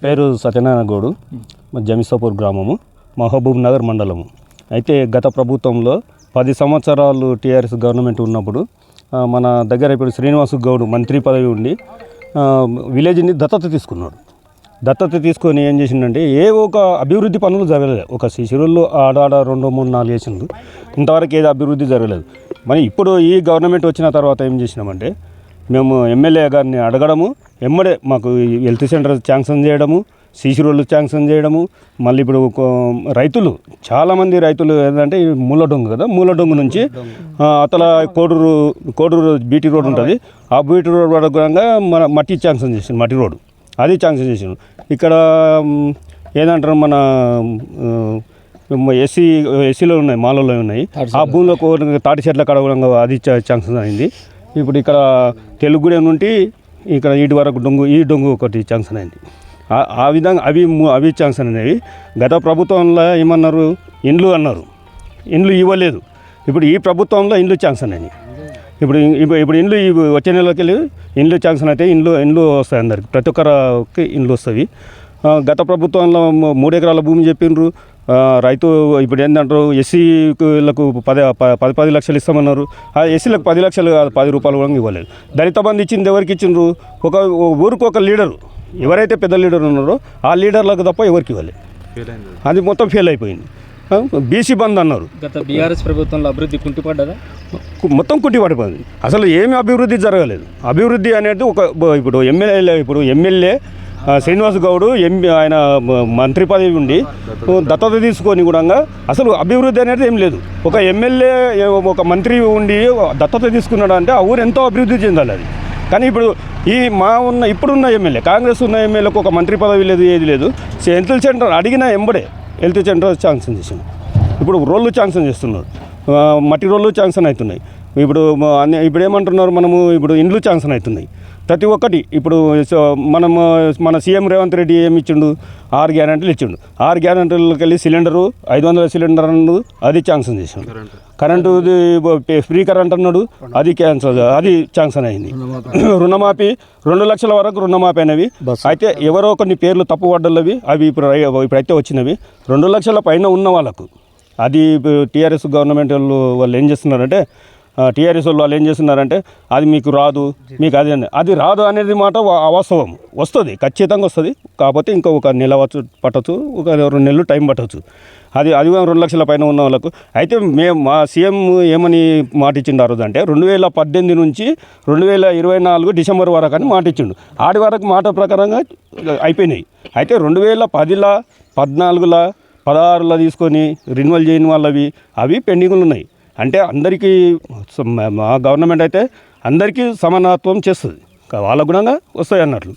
పేరు సత్యనారాయణ గౌడు, జమిసాపూర్ గ్రామము, మహబూబ్ నగర్ మండలము. అయితే గత ప్రభుత్వంలో 10 సంవత్సరాలు టీఆర్ఎస్ గవర్నమెంట్ ఉన్నప్పుడు మన దగ్గర ఇప్పుడు శ్రీనివాస్ గౌడ్ మంత్రి పదవి ఉండి విలేజ్ని దత్తత తీసుకున్నాడు. దత్తత తీసుకొని ఏం చేసిందంటే ఒక అభివృద్ధి పనులు జరగలేదు. ఒక శిశురుల్లో ఆడాడ 2, 3, 4 వేసిండు, ఇంతవరకు ఏది అభివృద్ధి జరగలేదు. మరి ఇప్పుడు ఈ గవర్నమెంట్ వచ్చిన తర్వాత ఏం చేసినామంటే మేము ఎమ్మెల్యే గారిని అడగడము, ఎమ్మడే మాకు హెల్త్ సెంటర్ శాంక్షన్ చేయడము, శిశురులు శాంక్షన్ చేయడము. మళ్ళీ ఇప్పుడు రైతులు చాలామంది రైతులు ఏంటంటే మూలడొంగు కదా, మూలడొంగు నుంచి అతల కోడూరు బీటీ రోడ్ ఉంటుంది. ఆ బీటీ రోడ్ పడకుండా మన మట్టి శాంక్షన్ చేసింది, మట్టి రోడ్డు అది శాంక్షన్ చేసిండు. ఇక్కడ ఏదంటారు మన ఎస్సీలో ఉన్నాయి, మాలలో ఉన్నాయి. ఆ భూమిలో తాటి చెట్ల కడగడంగా అది శాంక్షన్ అయింది. ఇప్పుడు ఇక్కడ తెలుగుగూడెం నుండి ఇక్కడ ఇటు వరకు ఈ డొంగు ఒకటి శాంక్షన్ అయింది. ఆ విధంగా అవి శాంక్షన్ అనేవి. గత ప్రభుత్వంలో ఏమన్నారు, ఇండ్లు అన్నారు, ఇండ్లు ఇవ్వలేదు. ఇప్పుడు ఈ ప్రభుత్వంలో ఇండ్లు శాంక్షన్ అయినాయి. ఇప్పుడు ఇండ్లు వచ్చే నెలకి వెళ్ళి ఇండ్లు శాంక్షన్ అయితే ఇండ్లు వస్తాయి, అందరికి ప్రతి ఒక్కరికి ఇండ్లు వస్తాయి. గత ప్రభుత్వంలో 3 ఎకరాల భూమి చెప్పిండ్రు. రైతు ఇప్పుడు ఏంటంటారు, ఎస్సీలకు 10 లక్షలు ఇస్తామన్నారు. ఆ ఎస్సీలకు 10 లక్షలు కాదు, 10 రూపాయలు కూడా ఇవ్వలేదు. దళిత బంధు ఇచ్చింది ఎవరికి ఇచ్చిండ్రు, ఒక ఊరికి ఒక లీడరు, ఎవరైతే పెద్ద లీడర్ ఉన్నారో ఆ లీడర్లకు తప్ప ఎవరికి ఇవ్వలేదు. అది మొత్తం ఫెయిల్ అయిపోయింది. బీసీ బంద్ అన్నారు. గత బీఆర్ఎస్ ప్రభుత్వంలో అభివృద్ధి కుంటిపడ్డదా? మొత్తం కుంటిపడిపోయింది. అసలు ఏమీ అభివృద్ధి జరగలేదు. అభివృద్ధి అనేది ఇప్పుడు ఎమ్మెల్యే శ్రీనివాస్ గౌడ్ ఆయన మంత్రి పదవి ఉండి దత్తత తీసుకొని కూడా అసలు అభివృద్ధి అనేది ఏం లేదు. ఒక ఎమ్మెల్యే ఒక మంత్రి ఉండి దత్తత తీసుకున్నాడు అంటే ఆ ఊరు ఎంతో అభివృద్ధి చెందాలి అది. కానీ ఇప్పుడు ఇప్పుడున్న ఎమ్మెల్యే, కాంగ్రెస్ ఉన్న ఎమ్మెల్యేలకు ఒక మంత్రి పదవి లేదు, ఏది లేదు. హెల్త్ సెంటర్ అడిగిన ఎంబడే హెల్త్ సెంటర్ శాంక్షన్ చేసింది. ఇప్పుడు రోళ్ళు శాంక్షన్ చేస్తున్నారు, మట్టి రోళ్ళు శాంక్షన్ అవుతున్నాయి. ఇప్పుడు ఏమంటున్నారు, మనము ఇప్పుడు ఇండ్లు శాంక్షన్ అవుతున్నాయి ప్రతి ఒక్కటి. ఇప్పుడు మన సీఎం రేవంత్ రెడ్డి ఏమి ఇచ్చిండు, 6 గ్యారెంటీలు ఇచ్చిండు. 6 గ్యారెంటీలకు వెళ్ళి సిలిండరు 500 సిలిండర్ అన్నాడు, అది శాంక్షన్ చేసిండు. కరెంటు ఫ్రీ కరెంట్ అన్నాడు, అది శాంక్షన్ అయింది. రుణమాఫీ 2 లక్షల వరకు రుణమాఫీ అనేవి. అయితే ఎవరో కొన్ని పేర్లు తప్పు పడ్డవి, అవి ఇప్పుడైతే వచ్చినవి 2 లక్షల పైన ఉన్న వాళ్ళకు. అది టీఆర్ఎస్ గవర్నమెంట్ వాళ్ళు ఏం చేస్తున్నారంటే, టీఆర్ఎస్ వాళ్ళు ఏం చేస్తున్నారంటే అది మీకు రాదు, మీకు అది రాదు అనేది మాట అవాస్తవం. వస్తుంది, ఖచ్చితంగా వస్తుంది. కాకపోతే ఇంకొక నెల పట్టవచ్చు, ఒక 2 నెలలు టైం పట్టవచ్చు. అది 2 లక్షల పైన ఉన్న వాళ్ళకు. అయితే మా సీఎం ఏమని మాట ఇచ్చిండు ఆ రోజు అంటే 2018 నుంచి 2024 డిసెంబర్ వరకు అని మాట ఇచ్చిండు. ఆడి వరకు మాట ప్రకారంగా అయిపోయినాయి. అయితే 2010, 14, 16 తీసుకొని రిన్యువల్ చేయని వాళ్ళవి అవి పెండింగ్లు ఉన్నాయి. అంటే అందరికీ మా గవర్నమెంట్ అయితే అందరికీ సమానత్వం చేస్తుంది, వాళ్ళ గుణంగా వస్తాయి అన్నట్లు.